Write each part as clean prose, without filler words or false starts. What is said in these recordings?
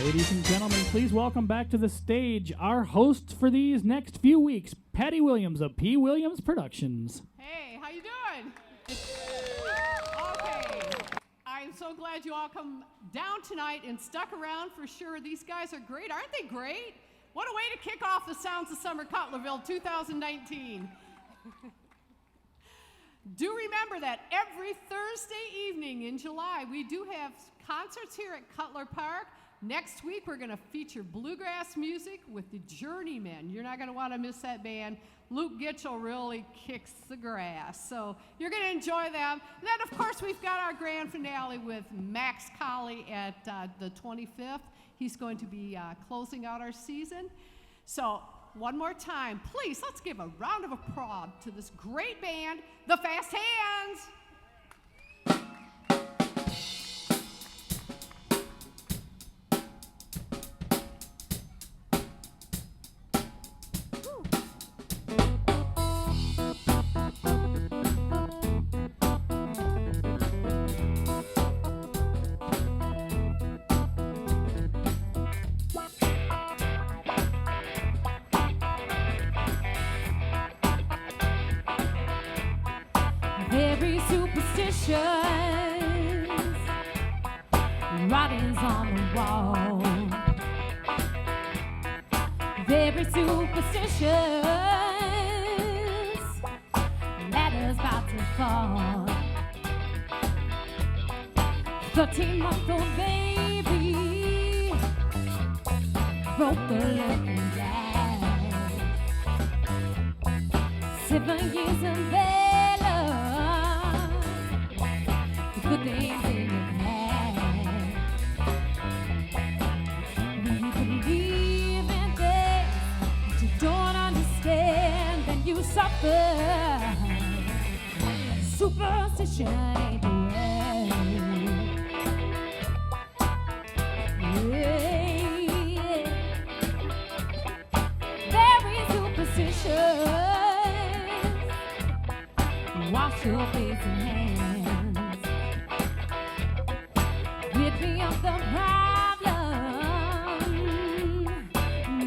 Ladies and gentlemen, please welcome back to the stage our host for these next few weeks, Patty Williams of P. Williams Productions. Hey, how you doing? Okay. I'm so glad you all come down tonight and stuck around for sure. These guys are great. Aren't they great? What a way to kick off the Sounds of Summer Cutlerville 2019. Do remember that every Thursday evening in July, we do have concerts here at Cutler Park. Next week, we're going to feature bluegrass music with the Journeymen. You're not going to want to miss that band. Luke Gitchell really kicks the grass, so you're going to enjoy them. And then, of course, we've got our grand finale with Max Colley at the 25th. He's going to be closing out our season. So one more time, please, let's give a round of applause to this great band, the Fast Hands. Very superstitious writings on the wall. Very superstitious ladders about to fall. 13-month-old baby broke the looking glass. 7 years of bed. Good things in your past. When you believe in things that you don't understand, then you suffer. Superstition ain't the way. Yeah. Very superstitious. Wash your face and hands. Rid me of the problem.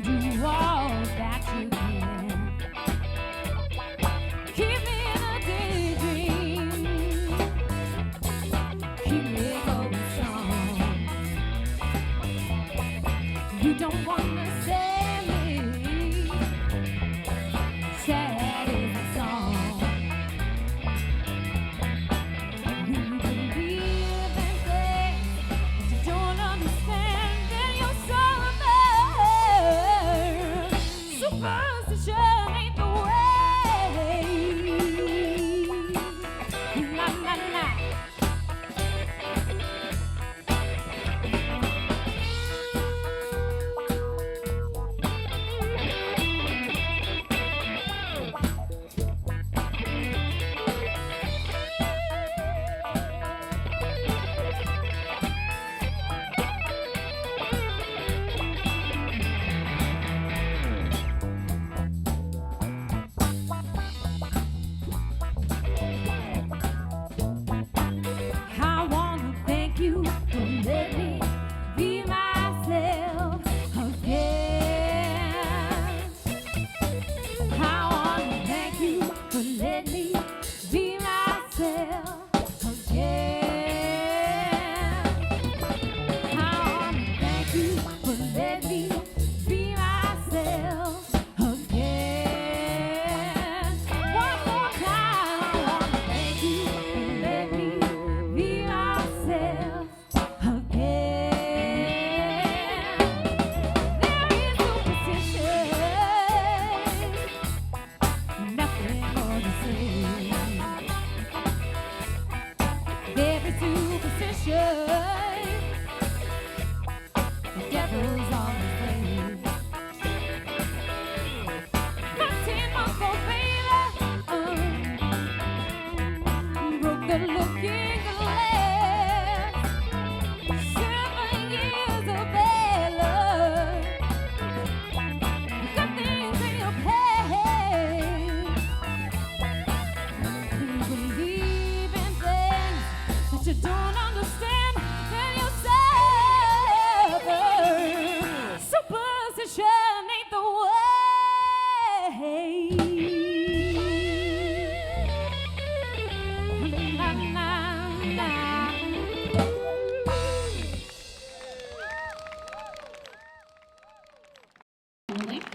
Do all that you can. Keep me in a daydream. Keep me going strong. You don't understand me. Sad is the song. You believe in things you don't understand, then you're suffer. Superstition ain't the way. Na na na.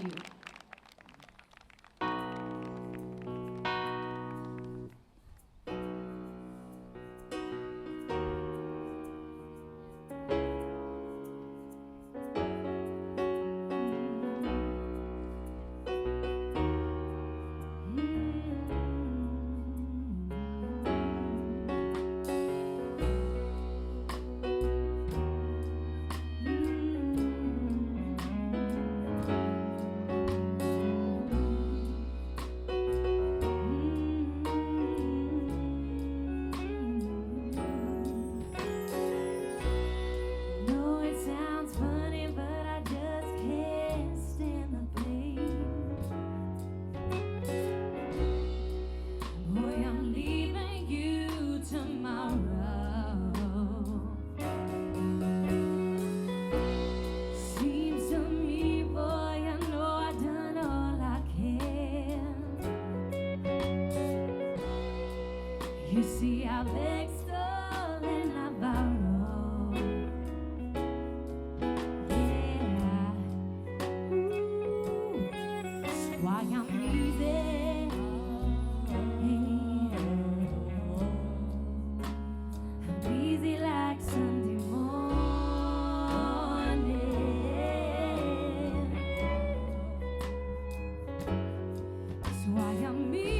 you. No, it sounds funny, but I just can't stand the pain. Boy, I'm leaving you tomorrow. Seems to me, boy, I know I've done all I can. You see, I beg, stole, and I borrow. Yeah, ooh, that's why I'm easy. I'm easy like Sunday morning. That's why I'm easy.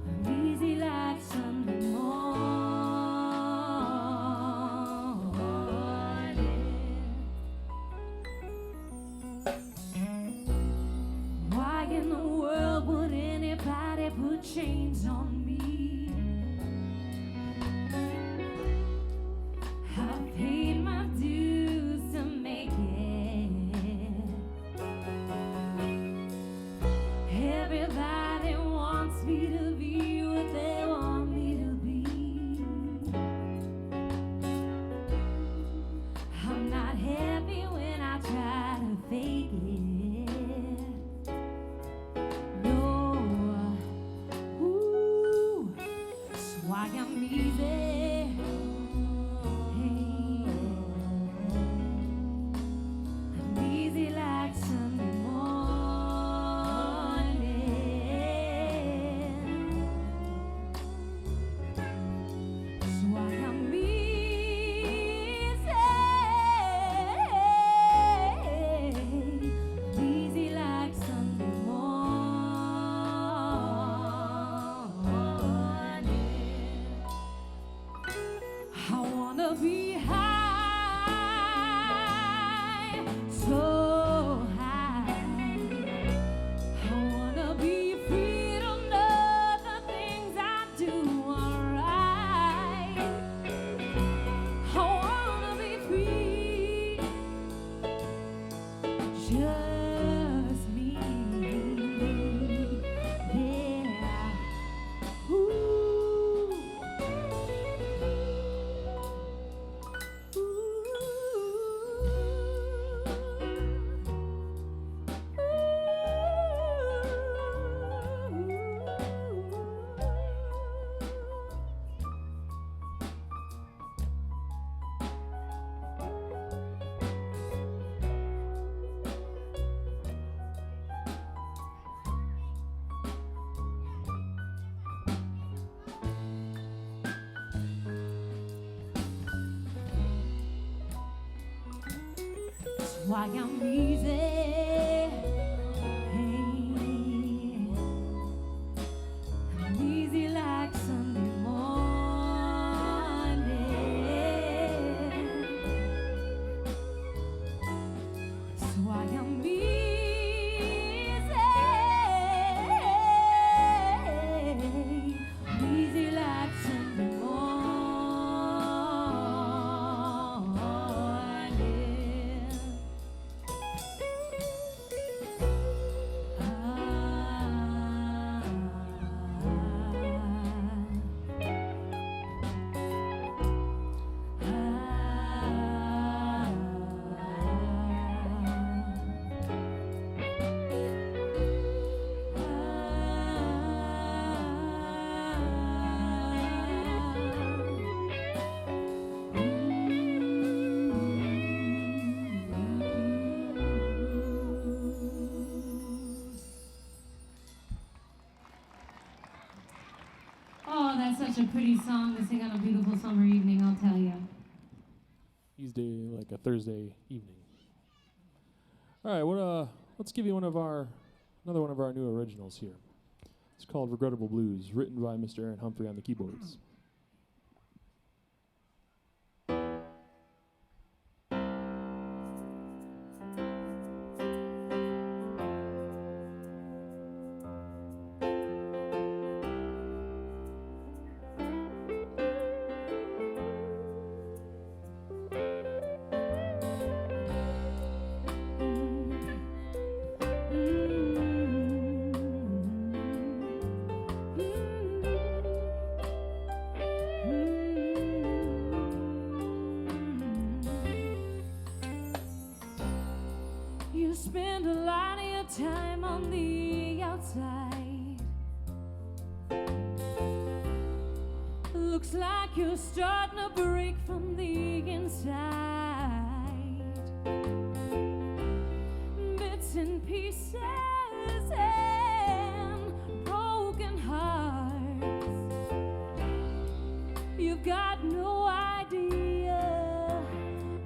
I'm easy like Sunday morning. Why in the world would anybody put chains on me? I've paid my dues to make it. Everybody wants me to be what they want me to be. I'm not happy when I try to fake it. No, ooh, that's why I'm easy. I'm easy like Sunday morning. That's why I'm easy. Easy like Sunday morning. I wanna be high, so high. I wanna be free to know the things I do are right. I wanna be free, just me. Yeah. Ooh. That's why I'm easy. I'm easy like Sunday morning. That's why I'm easy. I'm easy like Sunday morning. pretty song to sing on a beautiful summer evening, I'll tell you. Tuesday, like a Thursday evening. All right, let's give you another one of our new originals here. It's called Regrettable Blues, written by Mr. Aaron Humphrey on the keyboards. You spend a lot of your time on the outside. Looks like you're starting to break from the inside. Bits and pieces and broken hearts. You've got no idea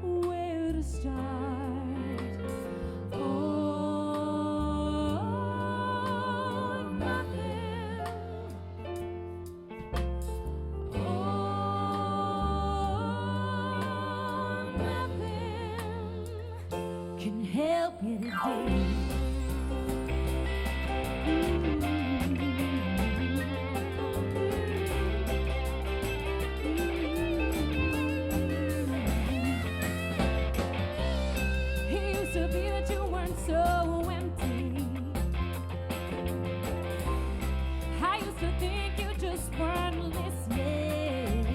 where to start. Help you today. It used to be that you weren't so empty. I used to think you just weren't listening.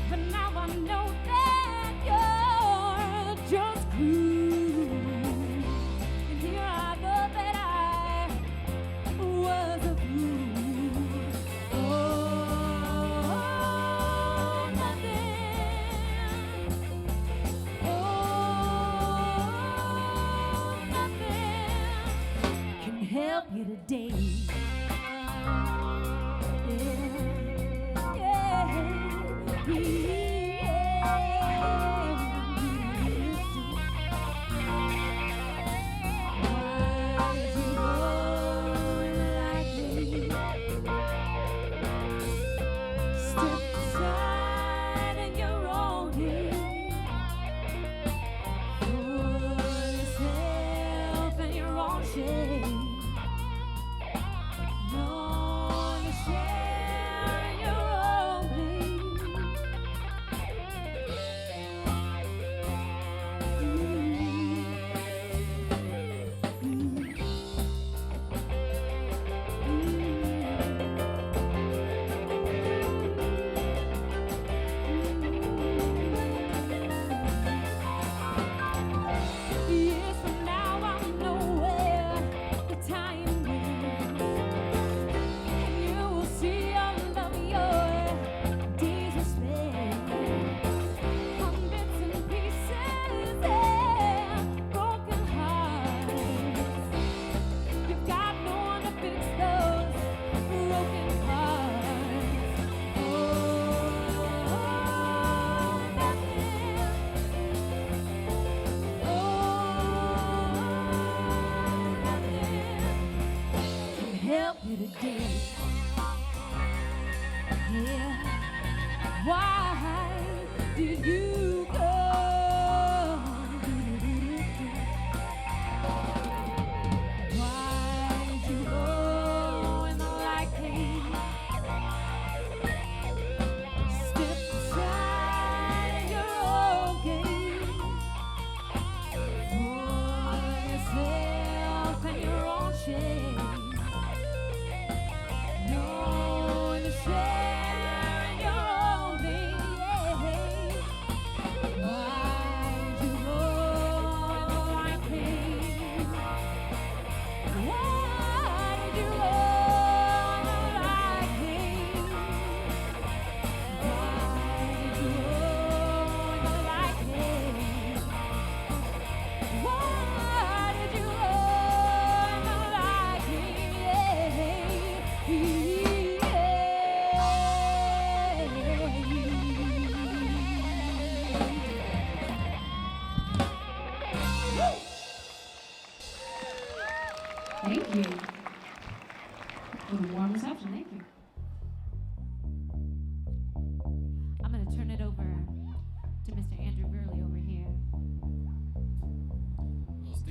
But now I know that you're just cruel. And here I know that I was a fool. Oh, nothing. Oh, nothing can help you today. Years from now, I'll know where the time went, and you will see all of your days were spent on bits and pieces and broken hearts. You've got no one to fix those broken hearts. Oh, nothing. Oh, nothing can help you today. Yeah. Why did you go? Why did you go when the light came? Step aside in your own game. For yourself and your own shame. Knowing to share your own thing, yeah.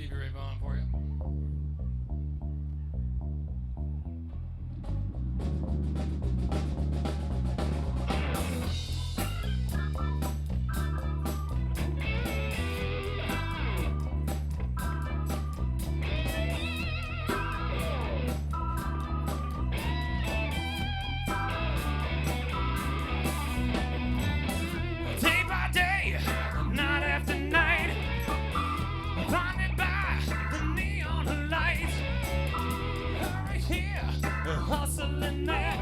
Stevie Ray Vaughan for you. Day by day, night after night, blinded by the neon lights. Right here, hustling there.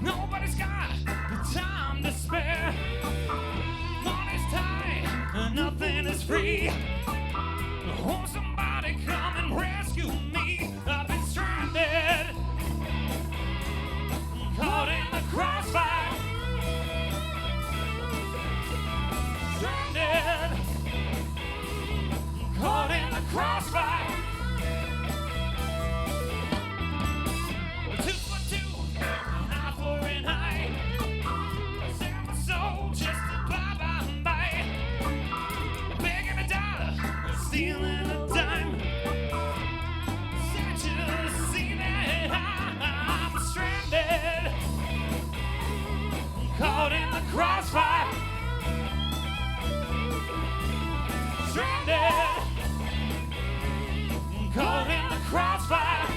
Nobody's got the time to spare. Money's tight, nothing is free. Oh, somebody come and rescue me. I've been stranded, caught in the crossfire. Stranded, caught in the crossfire. 2 for 2, an eye for an eye. Sell my soul just to buy. Begging a dollar, stealing a dime. Can't you see that I'm stranded, caught in the crossfire. Stranded, caught in the crossfire.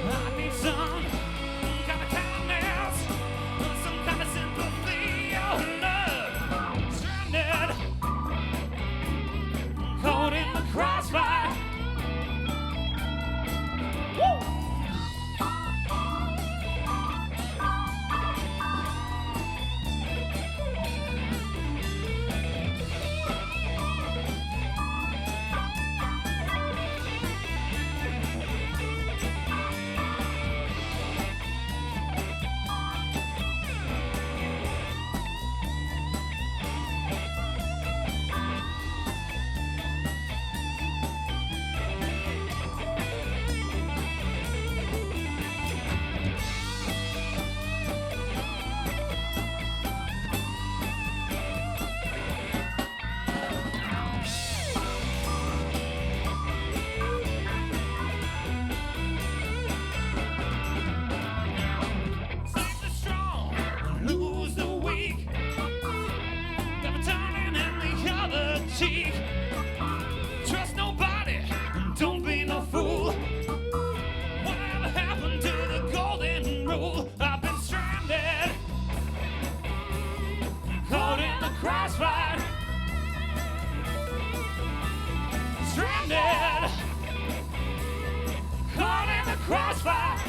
I need some kind of kindness, some kind of sympathy or love. Stranded, caught in the crossfire. Woo! Save the strong, lose the weak. Never turning in the other cheek. Trust nobody, don't be no fool. Whatever happened to the golden rule? I've been stranded, caught in the crossfire. Stranded, caught in the crossfire.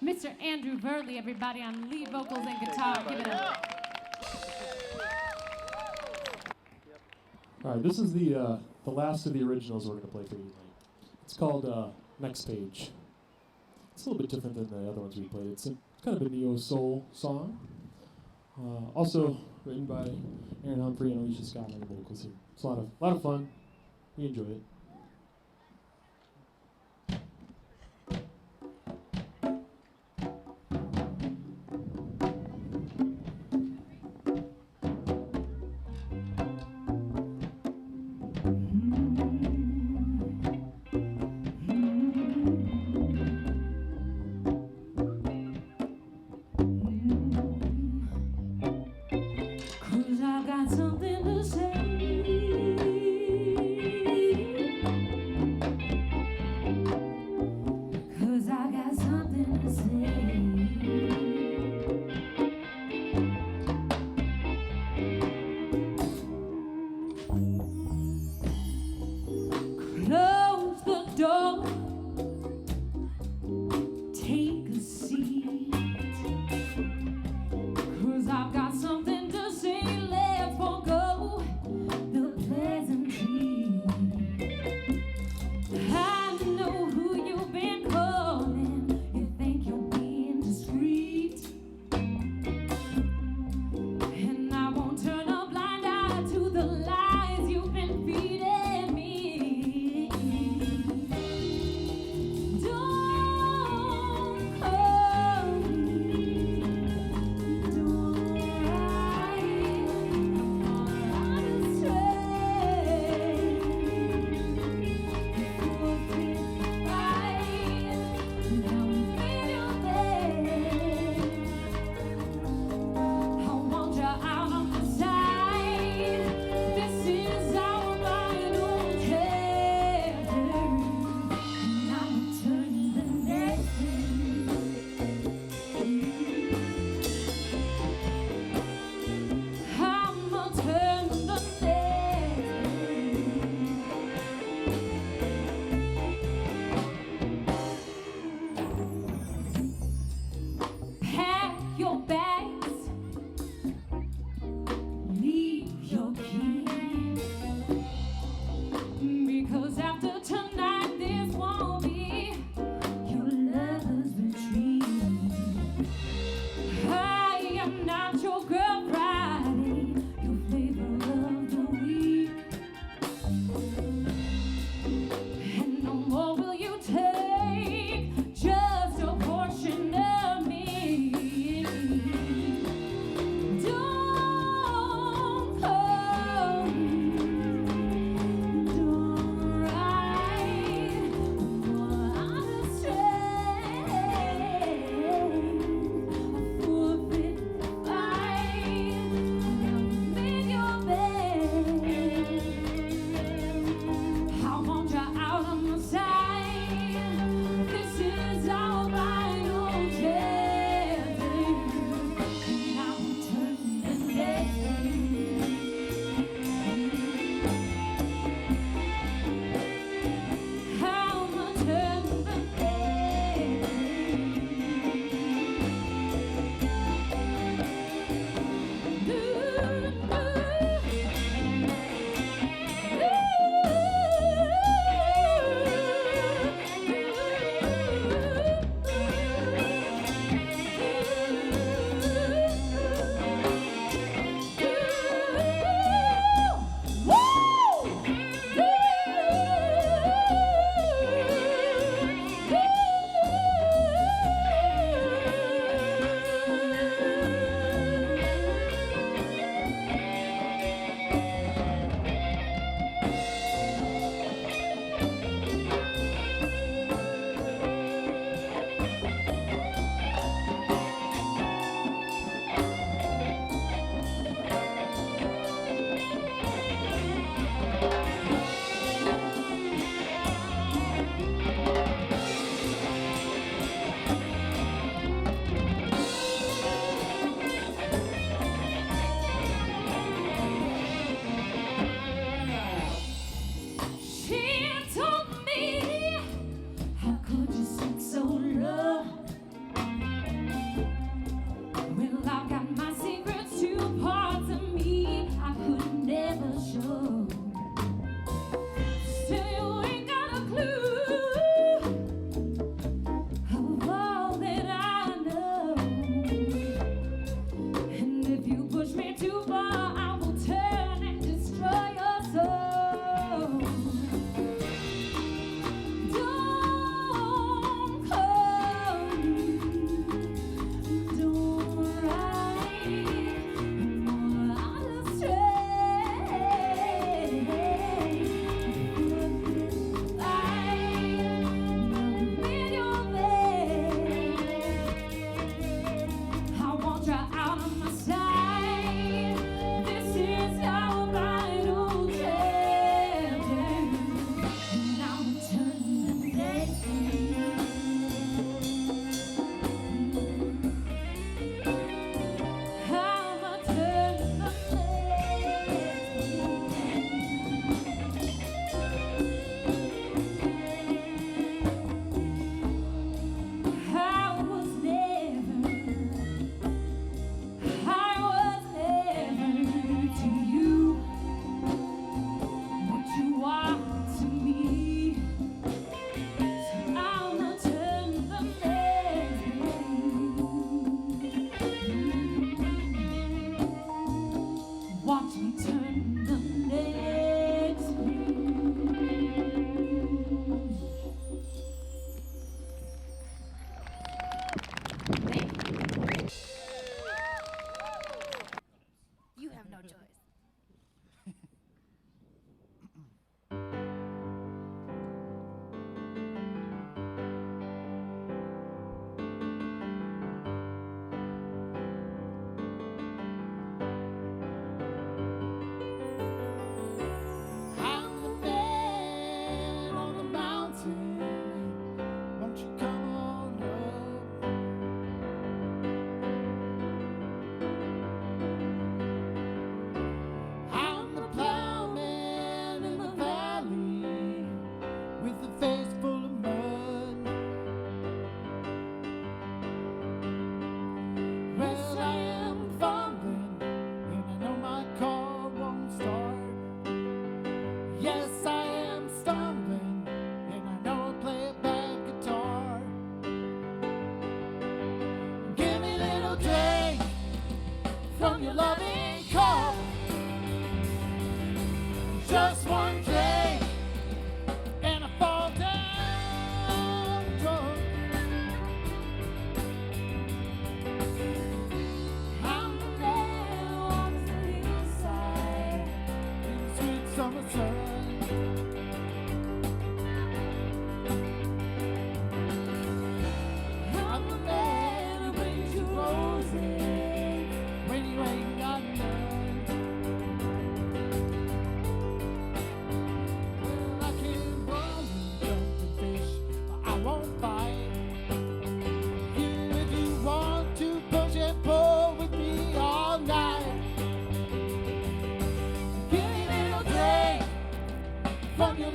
Mr. Andrew Verley, everybody, on lead vocals and guitar. Give it up. All right, this is the last of the originals we're going to play for you tonight. It's called Next Page. It's a little bit different than the other ones we played. It's kind of a neo-soul song. Also written by Aaron Humphrey and Alicia Scott on the vocals here. It's a lot of fun. We enjoy it. Cause I got something to say. Cause I got something to say. Close the door. Take a seat.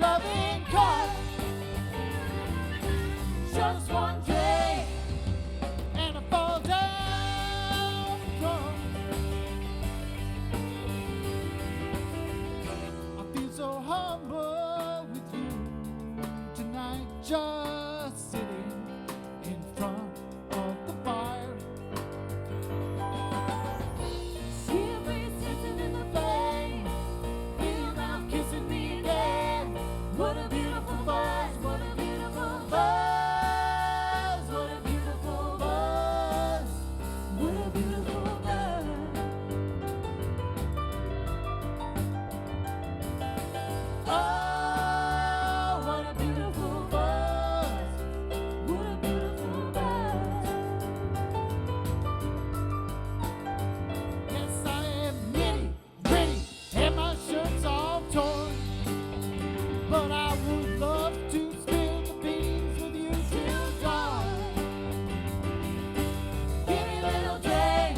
loving cup. Just one drink and I fall down drunk. I feel so humble with you tonight, just sitting in front of the fire. See your face dancing in the flame. Feel your mouth kissing me again. What a beautiful buzz, what a beautiful buzz, what a beautiful buzz, what a beautiful buzz. Oh, what a beautiful buzz, what a beautiful buzz. Yes, I am nitty gritty and my shirt's all torn, but I would love to spill the beans with you till dawn. Give me a little drink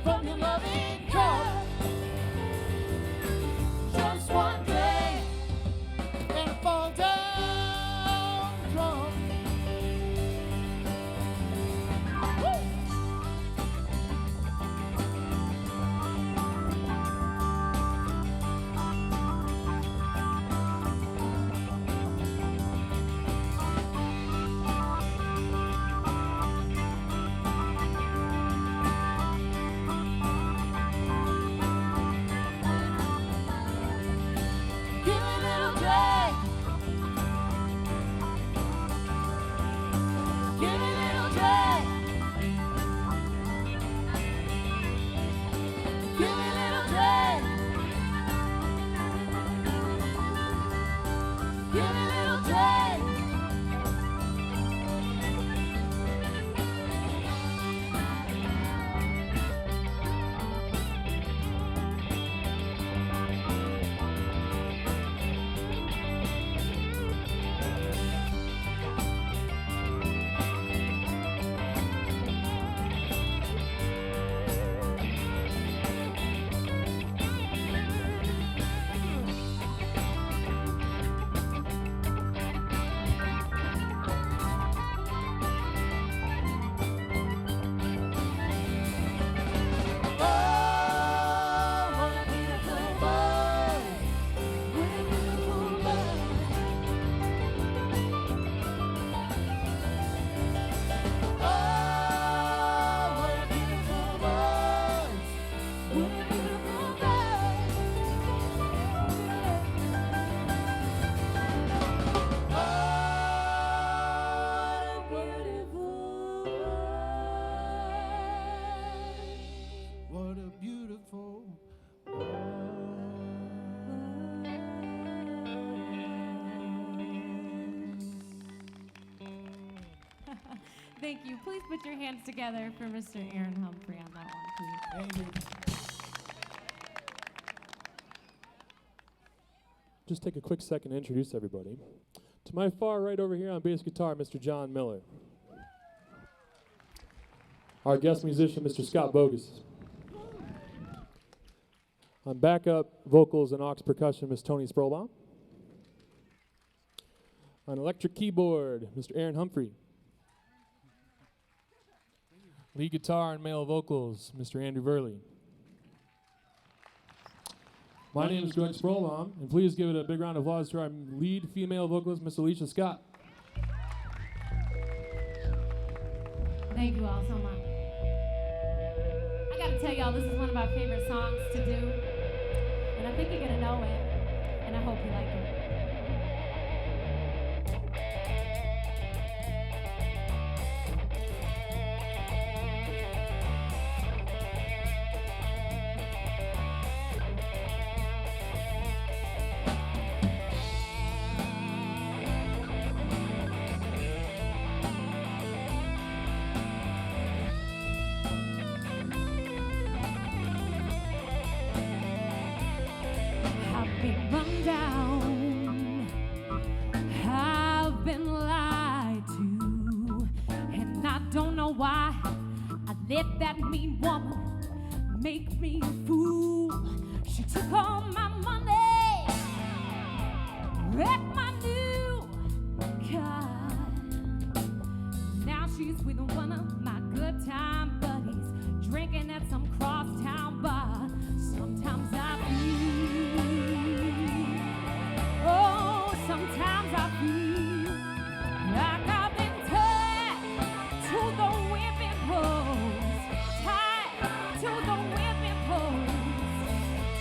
From your loving cup, just one drink. and I fall down drunk. Give me a little drink. Give me a little drink. Give me a little drink. Give me a little drink. Oh, what a beautiful buzz, what a beautiful buzz. Oh, what a beautiful buzz. What a beautiful buzz. What a beautiful Thank you. Please put your hands together for Mr. Aaron Humphrey on that one, please. Thank you. Just take a quick second to introduce everybody. To my far right over here on bass guitar, Mr. John Miller. Our guest musician, Mr. Scott Bogus. On backup vocals and aux percussion, Miss Tony Sprolbaum. On electric keyboard, Mr. Aaron Humphrey. Lead guitar and male vocals, Mr. Andrew Verley. My name is Greg Sprolbaum, and please give it a big round of applause to our lead female vocalist, Miss Alicia Scott. Thank you all so much. I gotta tell y'all, this is one of my favorite songs to do. And I think you're gonna know it. And I hope you like it. I've been run down, I've been lied to, and I don't know why I let that mean woman make me a fool. She took all my money, wreck my new car. Now she's with one of my good time buddies, drinking at some crosstown bar. Sometimes I feel, oh, sometimes I feel like I've been tied to the whipping post, tied to the whipping post,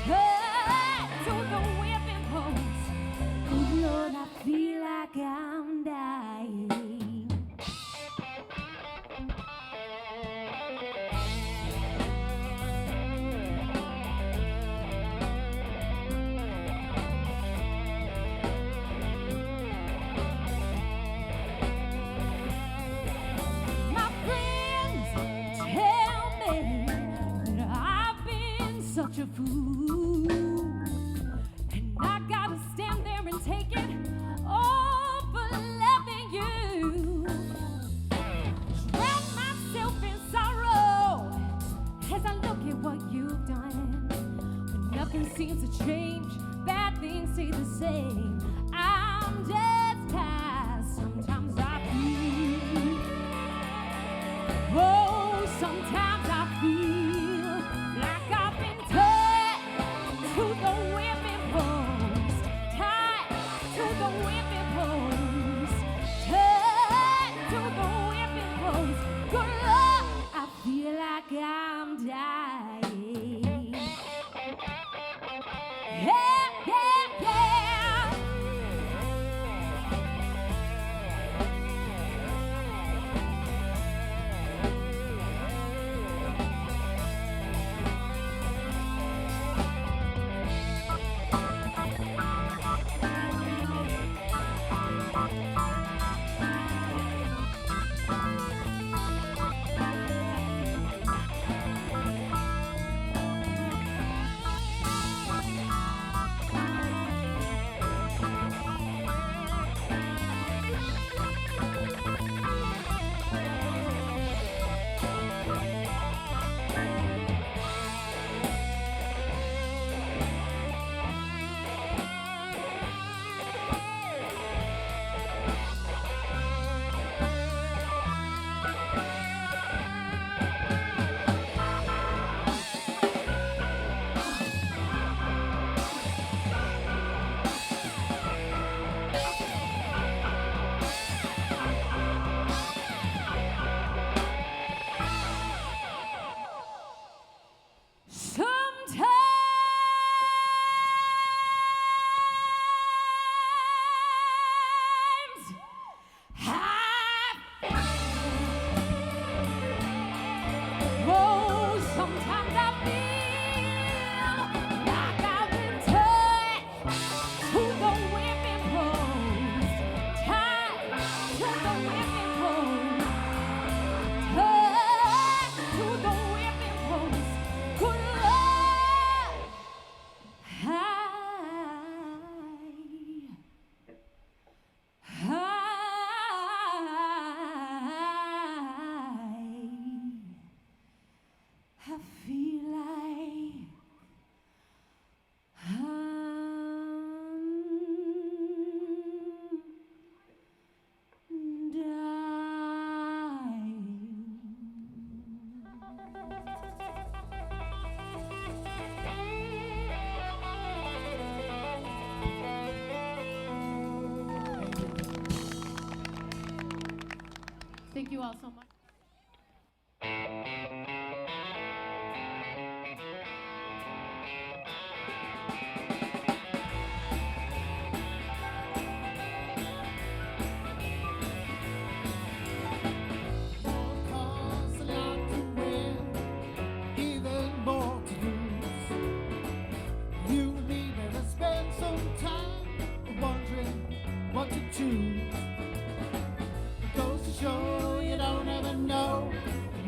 tied to the whipping post. Oh Lord, I feel like I'm dying. My friends tell me that I've been such a fool, and I gotta stand there and take it all for loving you. Drown myself in sorrow as I look at what you've done. But nothing seems to change, bad things stay the same. I'm just tired. Sometimes I feel, oh, sometimes I feel like I've been tied to the whipping post, tied to the whipping post, tied to the whipping post. Good Lord, I feel like I'm dying. Yeah, yeah, yeah. Sometimes I feel like I've been tied to the whipping post, tied to the whipping post, tied to the whipping post. Good Lord, I feel like I'm dying. Thank you all so much. Costs a lot to win, even more to lose. You and me better spend some time wondering what to choose. It goes to show you don't ever know.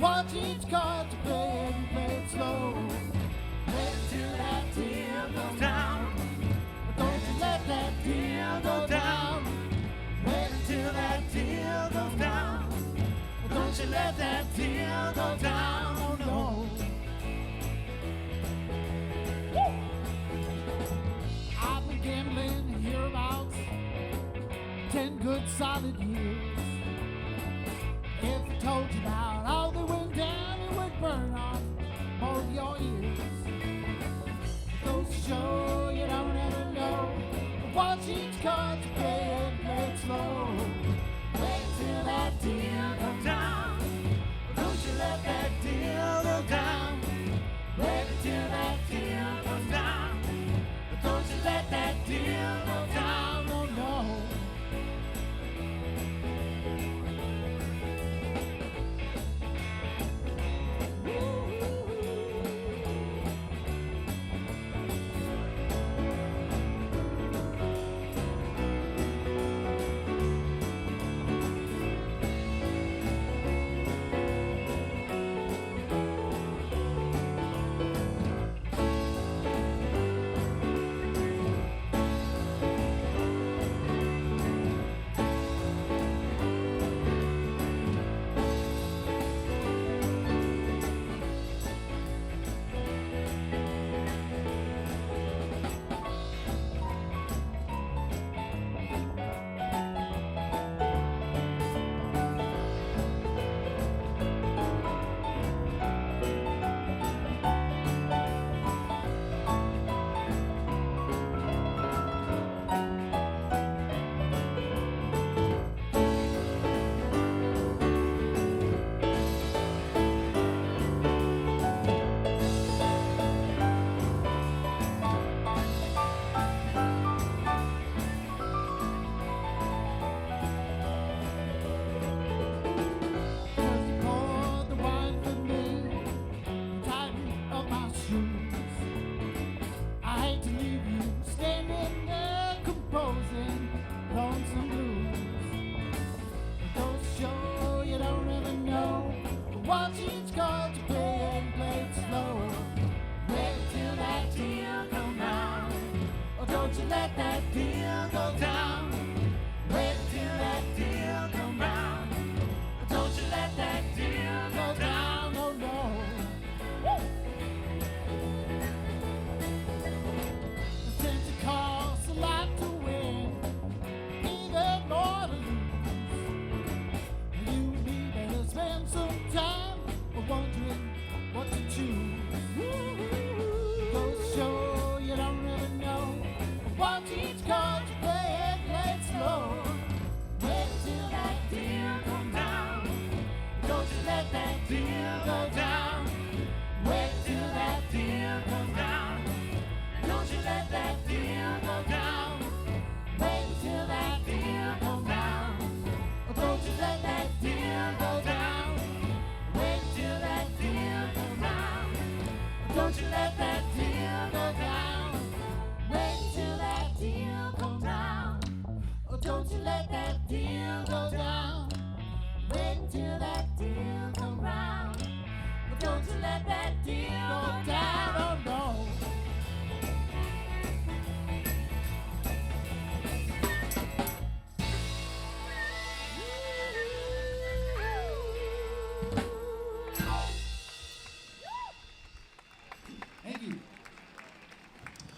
Watch each card to play and play it slow. Wait till that deal goes down. But don't you let that deal go down. Wait until that deal goes down. But don't you let that deal go down. Oh no. I've been gambling hereabouts 10 good solid years. If I told you about all that went down, it would burn off more of your ears. Goes to show you don't ever know. Watch each card you play and play it slow. Wait till that deal goes down. Don't you let that deal go down. Wait till that deal goes down. Don't you let that deal go down. Oh no.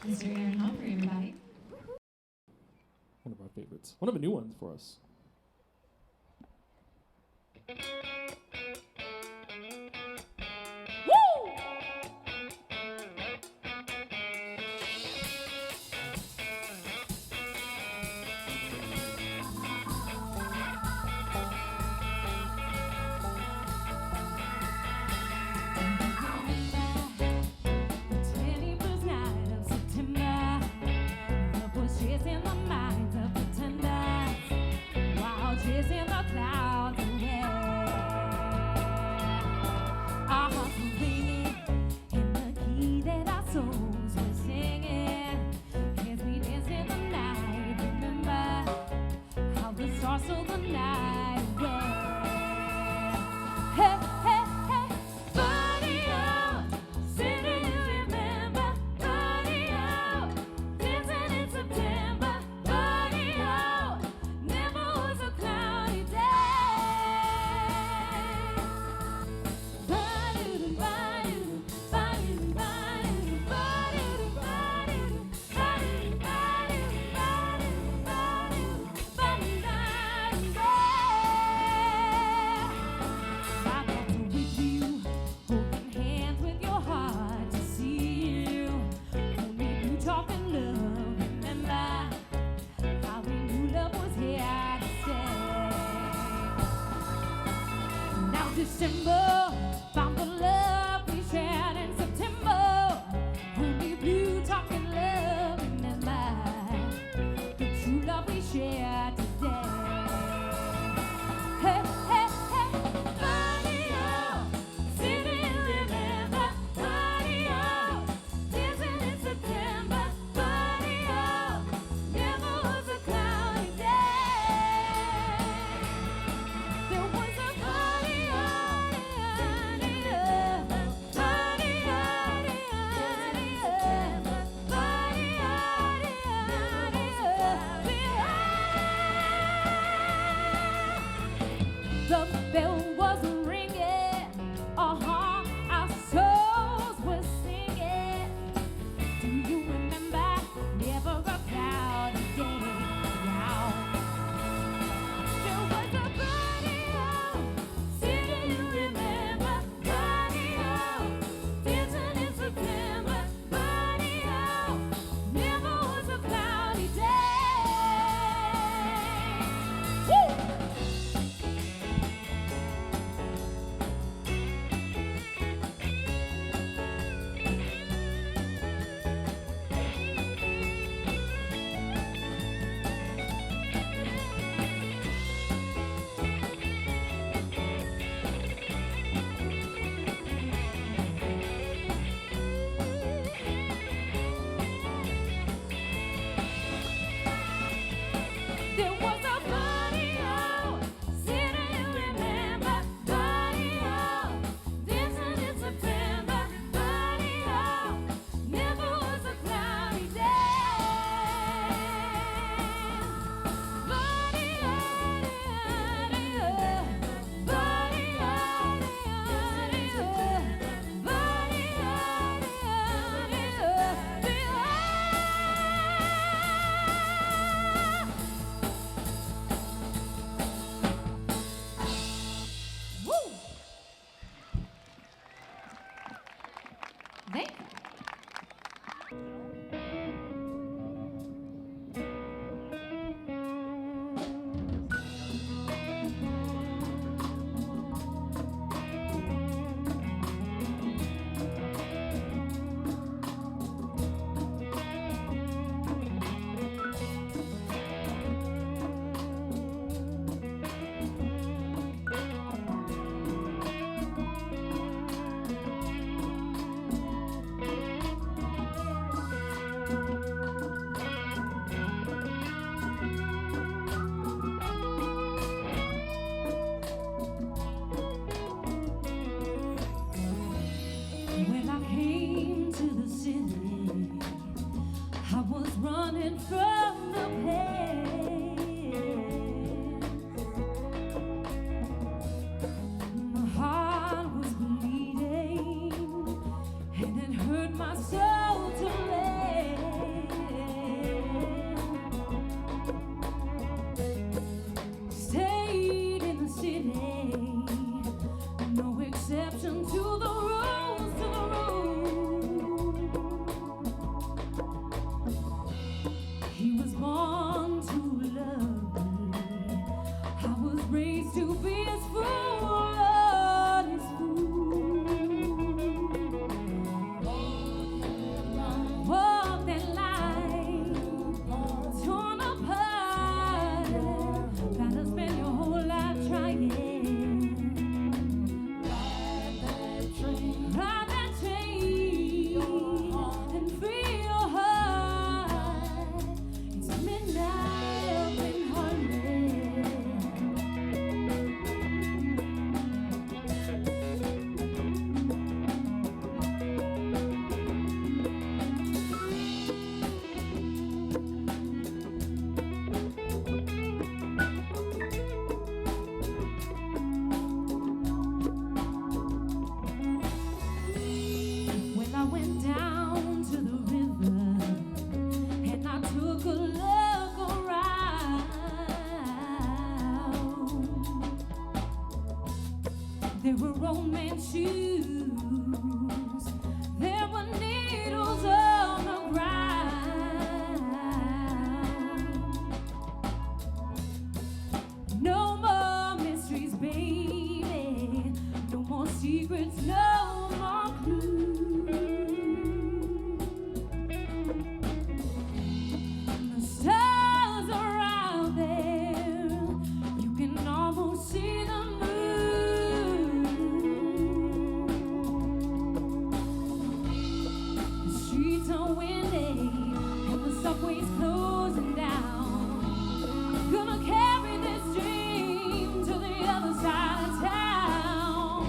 Mr. Aaron Humphrey, everybody. One of our favorites. One of the new ones for us. Chasing the minds of pretenders while chasing the clouds away. Our hearts were ringing in the key that our souls were singing as we danced in the night. Remember how the stars stole the night away. Hey, hey, hey, buddy, oh, city you remember, buddy, oh, dancing in September, buddy, oh, never was a cloudy day. Ba-do-do, ba-do-do, ba-do-do, ba-do-do, ba-do-do, ba-do-do, ba-do-do, ba-do-do, ba-do-do, ba-do-do, ba-do-do. bell was ringing. Our souls were singing. Do you remember? Never a cloudy day. Now there was a party on. City, you remember? Party on. Dancing in September. Party on. Never was a cloudy day. Woo! There was a party out, city you remember, party out, dancing in September, party out, never was a cloudy day. Party out, party out, Woo! Thank you. When I came to the city, I was running from the pain. My heart was bleeding, and it hurt my soul to lay. Stayed in the city, no exception to the rules, to the rules. He was born to love me. I was raised to be his fool, his fool. Walk that line, torn apart. Gotta spend your whole life trying. Ride that train and free your heart. It's midnight up in Harlem. When I went down to the river and I took a look around, there were romance shoes, there were needles on the ground. No more mysteries, baby. No more secrets, no more clues. The stars are out there. You can almost see the moon. The streets are windy and the subway's closing down. Gonna carry this dream to the other side of town.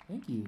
Thank you.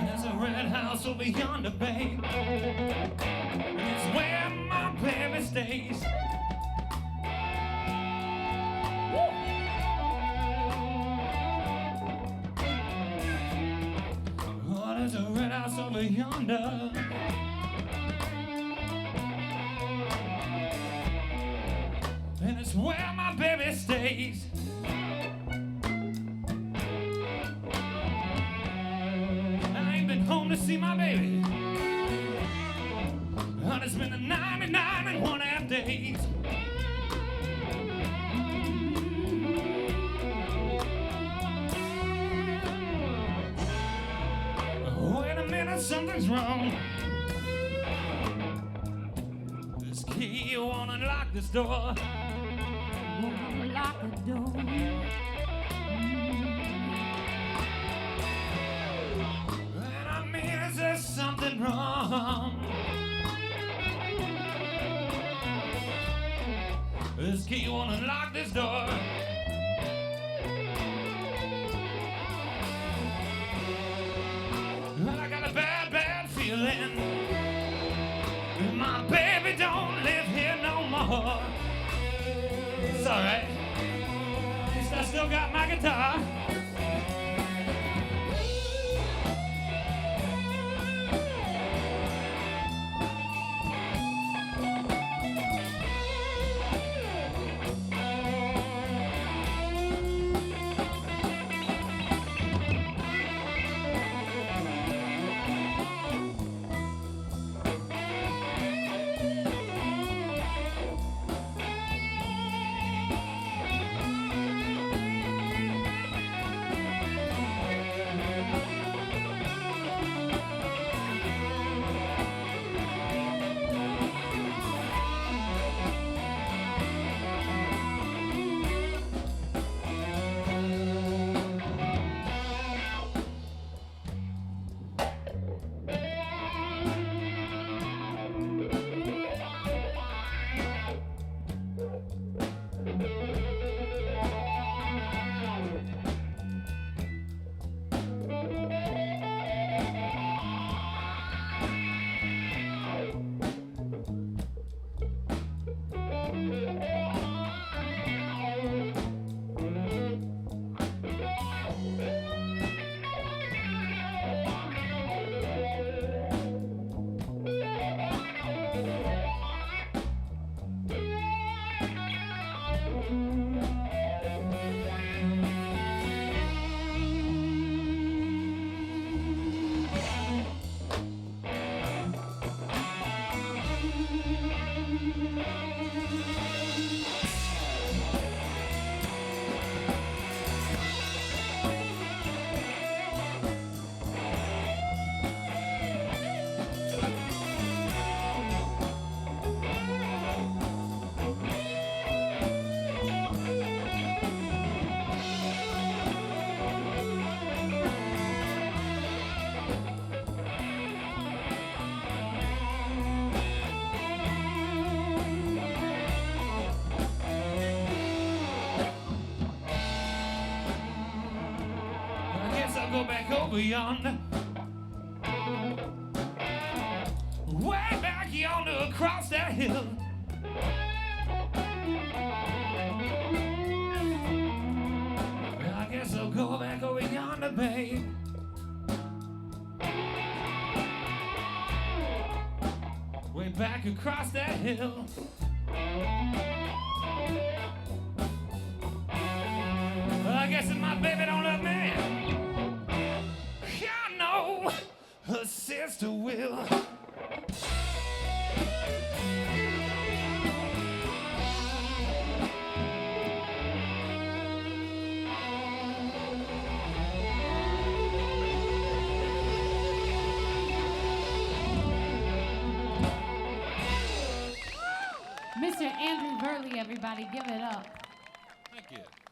There's a red house over yonder, babe. It's where my baby stays. Oh, there's a red house over yonder. And it's where my baby stays. I ain't been home to see my baby. And it's been a 99 and 1/2 days. Wait a minute, something's wrong. This key, you won't unlock this door. Won't lock the door. And I mean, is there something wrong? This key won't unlock this door. And I got a bad, bad feeling. My baby don't live here no more. It's alright. At least I still got my guitar. Go back over yonder, way back yonder across that hill. I guess I'll go back over yonder, babe. Way back across that hill. I guessing my baby don't love me. I know her sister will. Mr. Andrew Burley, everybody, give it up. Thank you.